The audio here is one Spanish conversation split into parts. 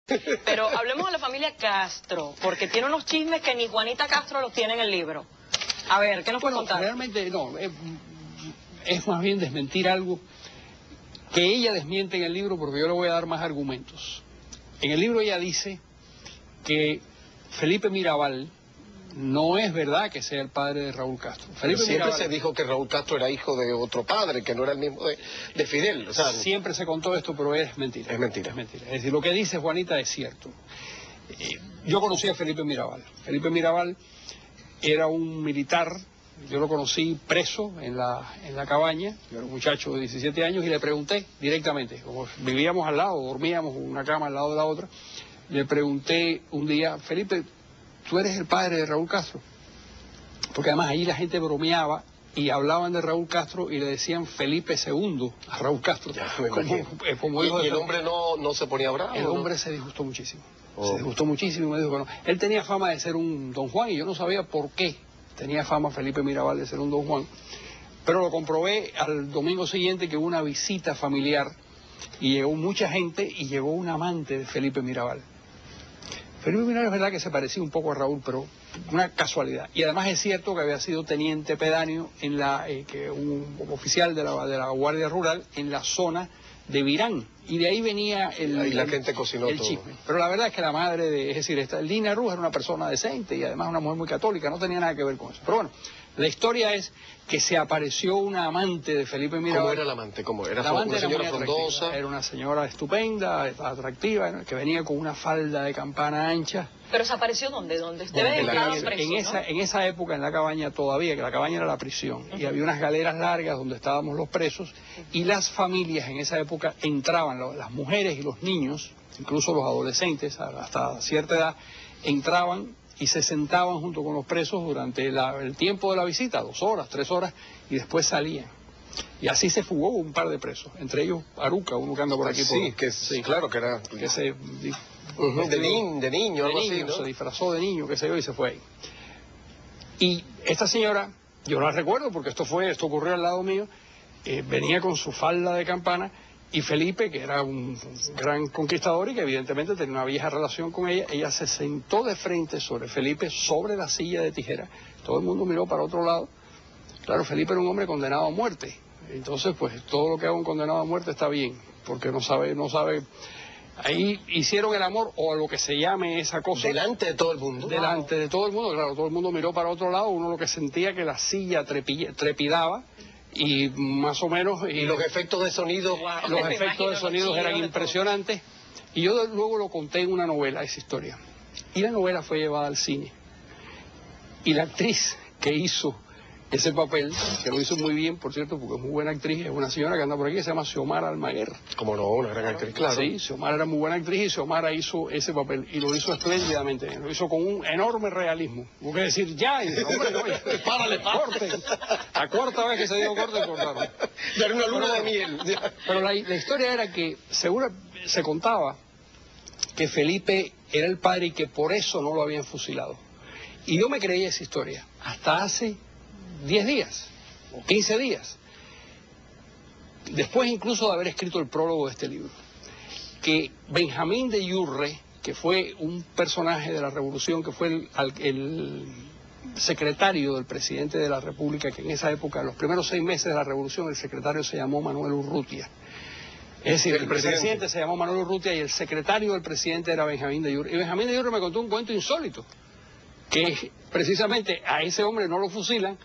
Pero hablemos de la familia Castro, porque tiene unos chismes que ni Juanita Castro los tiene en el libro. A ver, ¿qué nos puede contar? Realmente no, es más bien desmentir algo que ella desmiente en el libro, porque yo le voy a dar más argumentos. En el libro ella dice que Felipe Mirabal no es verdad que sea el padre de Raúl Castro. Felipe Mirabal, se dijo que Raúl Castro era hijo de otro padre, que no era el mismo de Fidel. O sea, siempre se contó esto, pero es mentira. Es mentira. Es mentira. Es decir, lo que dice Juanita es cierto. Yo conocí a Felipe Mirabal. Felipe Mirabal era un militar. Yo lo conocí preso en la cabaña. Yo era un muchacho de 17 años y le pregunté directamente, como vivíamos al lado, dormíamos en una cama al lado de la otra, le pregunté un día: Felipe, ¿tú eres el padre de Raúl Castro? Porque además ahí la gente bromeaba y hablaban de Raúl Castro y le decían Felipe II a Raúl Castro. Ya, como ¿Y el hombre no se ponía bravo? El hombre se disgustó muchísimo. Se disgustó muchísimo y me dijo que no. Él tenía fama de ser un don Juan y yo no sabía por qué tenía fama Felipe Mirabal de ser un don Juan. Pero lo comprobé al domingo siguiente, que hubo una visita familiar y llegó mucha gente y llegó un amante de Felipe Mirabal. Felipe Mirabal es verdad que se parecía un poco a Raúl, pero una casualidad. Y además es cierto que había sido teniente pedáneo en que un oficial de la Guardia Rural en la zona de Virán. Y de ahí venía la gente cocinó el todo. chisme. Pero la verdad es que la madre es decir, Lina Ruz era una persona decente y además una mujer muy católica, no tenía nada que ver con eso. Pero bueno, la historia es que se apareció una amante de Felipe Mirabal. ¿Cómo era la amante? ¿Cómo era? La amante una era señora frondosa. Era una señora estupenda, atractiva, ¿no? Que venía con una falda de campana ancha. ¿Pero se apareció dónde? ¿Dónde? Debe estar preso, en esa época, en la cabaña todavía, que la cabaña era la prisión, y había unas galeras largas donde estábamos los presos, y las familias en esa época entraban, las mujeres y los niños, incluso los adolescentes, hasta cierta edad, entraban y se sentaban junto con los presos durante el tiempo de la visita, 2 horas, 3 horas, y después salían. Y así se fugó un par de presos, entre ellos Aruca, uno que anda por aquí. Sí, claro que era. Que se... de niño, algo así, ¿no? Se disfrazó de niño, qué sé yo, y se fue ahí. Y esta señora, yo la recuerdo porque esto ocurrió al lado mío, venía con su falda de campana, y Felipe, que era un gran conquistador y que evidentemente tenía una vieja relación con ella se sentó de frente sobre Felipe, sobre la silla de tijera. Todo el mundo miró para otro lado. Claro, Felipe era un hombre condenado a muerte. Entonces, pues, todo lo que haga un condenado a muerte está bien, porque no sabe. Ahí hicieron el amor, o lo que se llame esa cosa. ¿Delante de todo el mundo? Delante de todo el mundo, claro, todo el mundo miró para otro lado, uno lo que sentía que la silla trepidaba, y más o menos... Y los efectos de sonido... Los efectos de sonido eran impresionantes, y yo luego lo conté en una novela, esa historia. Y la novela fue llevada al cine. Y la actriz que hizo ese papel, que lo hizo muy bien, por cierto, porque es muy buena actriz, es una señora que anda por aquí, que se llama Xiomara Almaguer. Como no, una gran actriz, claro. Sí, Xiomara era muy buena actriz y Xiomara hizo ese papel, y lo hizo espléndidamente, lo hizo con un enorme realismo. Hubo que decir, ya, y hombre, no, párale, corte. La cuarta vez que se dio corte, cortaron. Ya era una luna de miel. Pero la historia era que, se contaba que Felipe era el padre y que por eso no lo habían fusilado. Y yo me creía esa historia, hasta hace 10 días, o 15 días, después incluso de haber escrito el prólogo de este libro, que Benjamín de Yurre, que fue un personaje de la Revolución, que fue el secretario del presidente de la República, que en esa época, en los primeros 6 meses de la Revolución, el secretario se llamó Manuel Urrutia. Es decir, el presidente se llamó Manuel Urrutia y el secretario del presidente era Benjamín de Yurre. Y Benjamín de Yurre me contó un cuento insólito, que precisamente a ese hombre no lo fusilan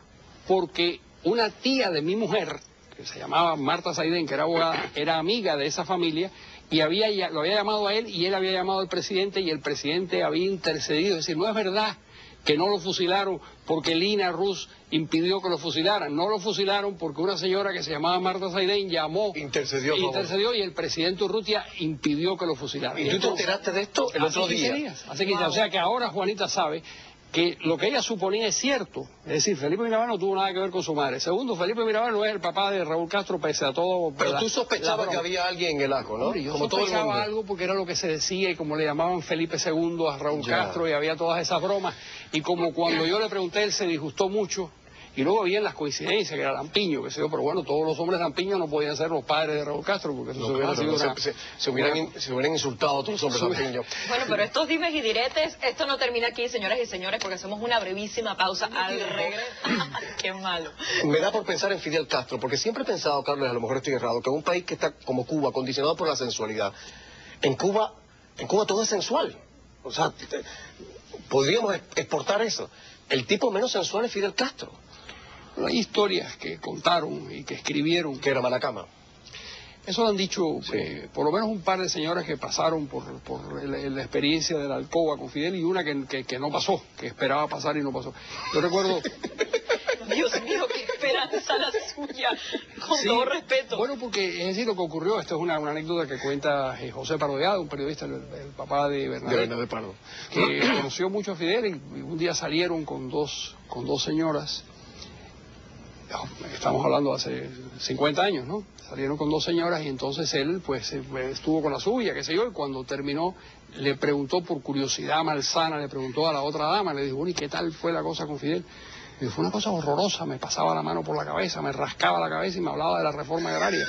porque una tía de mi mujer, que se llamaba Marta Saidén, que era abogada, era amiga de esa familia, y lo había llamado a él, y él había llamado al presidente, y el presidente había intercedido. Es decir, no es verdad que no lo fusilaron porque Lina Ruz impidió que lo fusilaran. No lo fusilaron porque una señora que se llamaba Marta Saidén llamó, intercedió, y el presidente Urrutia impidió que lo fusilaran. ¿Y tú te enteraste de esto el otro día? Hace 15 días. O sea que ahora Juanita sabe que lo que ella suponía es cierto. Es decir, Felipe Mirabal no tuvo nada que ver con su madre. Segundo, Felipe Mirabal no es el papá de Raúl Castro, pese a todo. Pero tú sospechabas que había alguien en el ajo, ¿no? Hombre, yo sospechaba algo porque era lo que se decía, y como le llamaban Felipe II a Raúl Castro, y había todas esas bromas. Y como cuando yo le pregunté, él se disgustó mucho, Y luego habían las coincidencias, que era Lampiño, que sé yo, pero bueno, todos los hombres Lampiño no podían ser los padres de Raúl Castro, porque eso se hubieran insultado a todos los hombres Lampiño. Bueno, pero estos dimes y diretes, esto no termina aquí, señoras y señores, porque hacemos una brevísima pausa al regreso. Qué malo. Me da por pensar en Fidel Castro, porque siempre he pensado, Carlos, a lo mejor estoy errado, que un país que está como Cuba, condicionado por la sensualidad, en Cuba todo es sensual. O sea, podríamos exportar eso. El tipo menos sensual es Fidel Castro. Hay historias que contaron y que escribieron. Que era mala cama. Eso lo han dicho Sí. por lo menos un par de señoras que pasaron por la experiencia de la alcoba con Fidel, y una que no pasó, que esperaba pasar y no pasó. Yo recuerdo... Dios mío, qué esperanza la suya, con todo respeto. Bueno, porque es decir, lo que ocurrió, esto es una anécdota que cuenta José Parodiado, un periodista, el papá de Bernabé Pardo. Que conoció mucho a Fidel, y un día salieron con dos señoras. Estamos hablando hace 50 años, ¿no? Salieron con dos señoras y entonces él pues estuvo con la suya, qué sé yo, y cuando terminó le preguntó por curiosidad malsana, le preguntó a la otra dama, le dijo, bueno, ¿y qué tal fue la cosa con Fidel? Y fue una cosa horrorosa, me pasaba la mano por la cabeza, me rascaba la cabeza y me hablaba de la reforma agraria.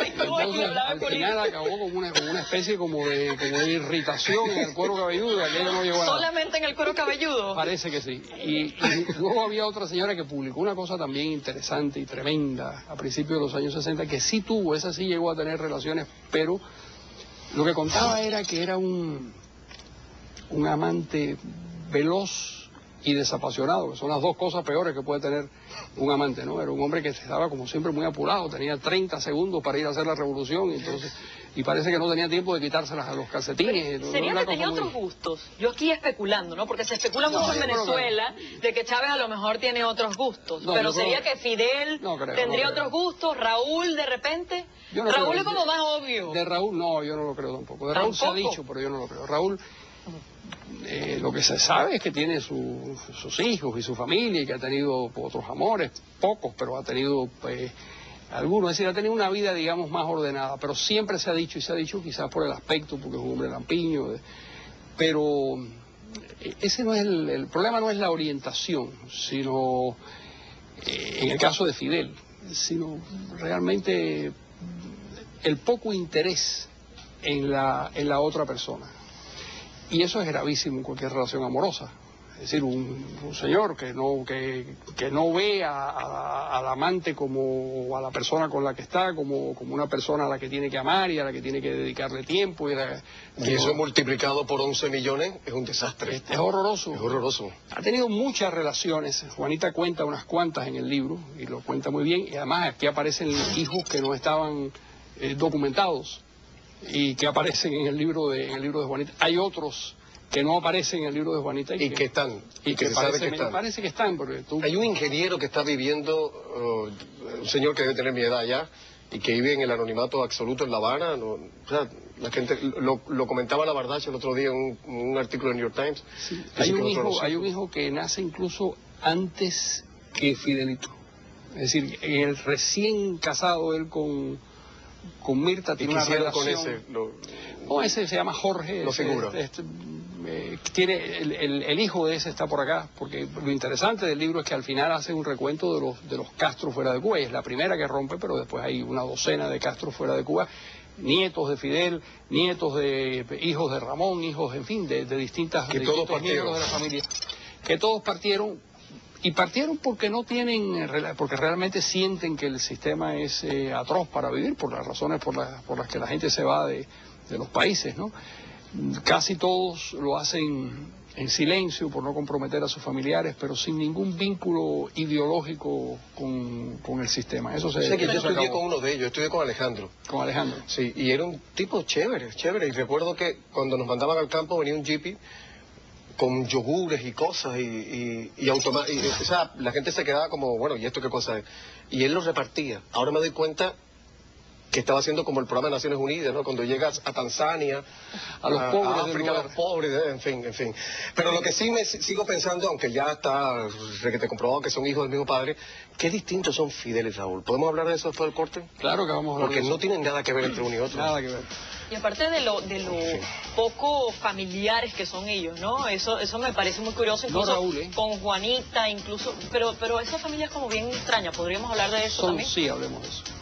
Entonces, al final acabó como una especie como de irritación en el cuero cabelludo, y aquello no llegó a nada. ¿Solamente en el cuero cabelludo? Parece que sí. Y luego había otra señora que publicó una cosa también interesante y tremenda a principios de los años 60, que sí tuvo, esa sí llegó a tener relaciones, pero lo que contaba era que era un amante veloz y desapasionado, que son las dos cosas peores que puede tener un amante, ¿no? Era un hombre que estaba como siempre muy apurado, tenía 30 segundos para ir a hacer la revolución, y parece que no tenía tiempo de quitarse los calcetines. ¿Sería que tenía otros gustos? Yo aquí especulando, ¿no? Porque se especula mucho en Venezuela de que Chávez a lo mejor tiene otros gustos, pero sería que Fidel tendría otros gustos, Raúl de repente. Raúl es como más obvio. De Raúl no, yo no lo creo tampoco. De Raúl se ha dicho, pero yo no lo creo. Raúl... lo que se sabe es que tiene sus hijos y su familia, y que ha tenido otros amores, pocos, pero ha tenido algunos, es decir, ha tenido una vida, digamos, más ordenada, pero siempre se ha dicho, y se ha dicho quizás por el aspecto, porque es un hombre lampiño, pero ese no es el problema, no es la orientación, sino, en el caso de Fidel, sino realmente el poco interés en la otra persona. Y eso es gravísimo en cualquier relación amorosa. Es decir, un señor que no ve al amante como a la persona con la que está, como una persona a la que tiene que amar y a la que tiene que dedicarle tiempo. Y eso multiplicado por 11 millones es un desastre. Es horroroso. Es horroroso. Ha tenido muchas relaciones. Juanita cuenta unas cuantas en el libro, y lo cuenta muy bien. Y además aquí aparecen hijos que no estaban documentados, y que aparecen en el libro de Juanita. Hay otros que no aparecen en el libro de Juanita y que están, y que parece que están, porque hay un ingeniero que está viviendo, un señor que debe tener mi edad ya, y que vive en el anonimato absoluto en La Habana. O sea, la gente lo comentaba la Bardache el otro día en un artículo del New York Times. Sí. Hay un hijo que nace incluso antes que Fidelito, es decir, el recién casado él con Mirta tiene una relación con ese se llama Jorge. Lo figuro. Tiene el hijo de ese está por acá, porque lo interesante del libro es que al final hace un recuento de los Castro fuera de Cuba, y es la primera que rompe, pero después hay una docena de Castro fuera de Cuba, nietos de Fidel, nietos de hijos de Ramón, hijos, en fin, de distintos miembros de la familia, que todos partieron. Y partieron porque no tienen, porque realmente sienten que el sistema es atroz para vivir, por las razones por las que la gente se va de los países, ¿no? Casi todos lo hacen en silencio por no comprometer a sus familiares, pero sin ningún vínculo ideológico con el sistema. Eso yo estudié con uno de ellos, estudié con Alejandro. Con Alejandro. Sí, y era un tipo chévere. Y recuerdo que cuando nos mandaban al campo venía un jeepy con yogures y cosas, o sea, la gente se quedaba como, bueno, ¿y esto qué cosa es? Y él los repartía. Ahora me doy cuenta que estaba haciendo como el programa de Naciones Unidas, ¿no? Cuando llegas a Tanzania, a los pobres a África, a los pobres, en fin. Pero lo que sí me sigo pensando, aunque ya está requete comprobado que son hijos del mismo padre, qué distintos son Fidel y Raúl. ¿Podemos hablar de eso después del corte? Claro que vamos a hablar Porque de eso. no tienen nada que ver entre uno y otro. Nada que ver. Y aparte de lo poco familiares que son ellos, ¿no? Eso me parece muy curioso, incluso Raúl, con Juanita, incluso, pero esa familia es como bien extraña, podríamos hablar de eso también. Sí, hablemos de eso.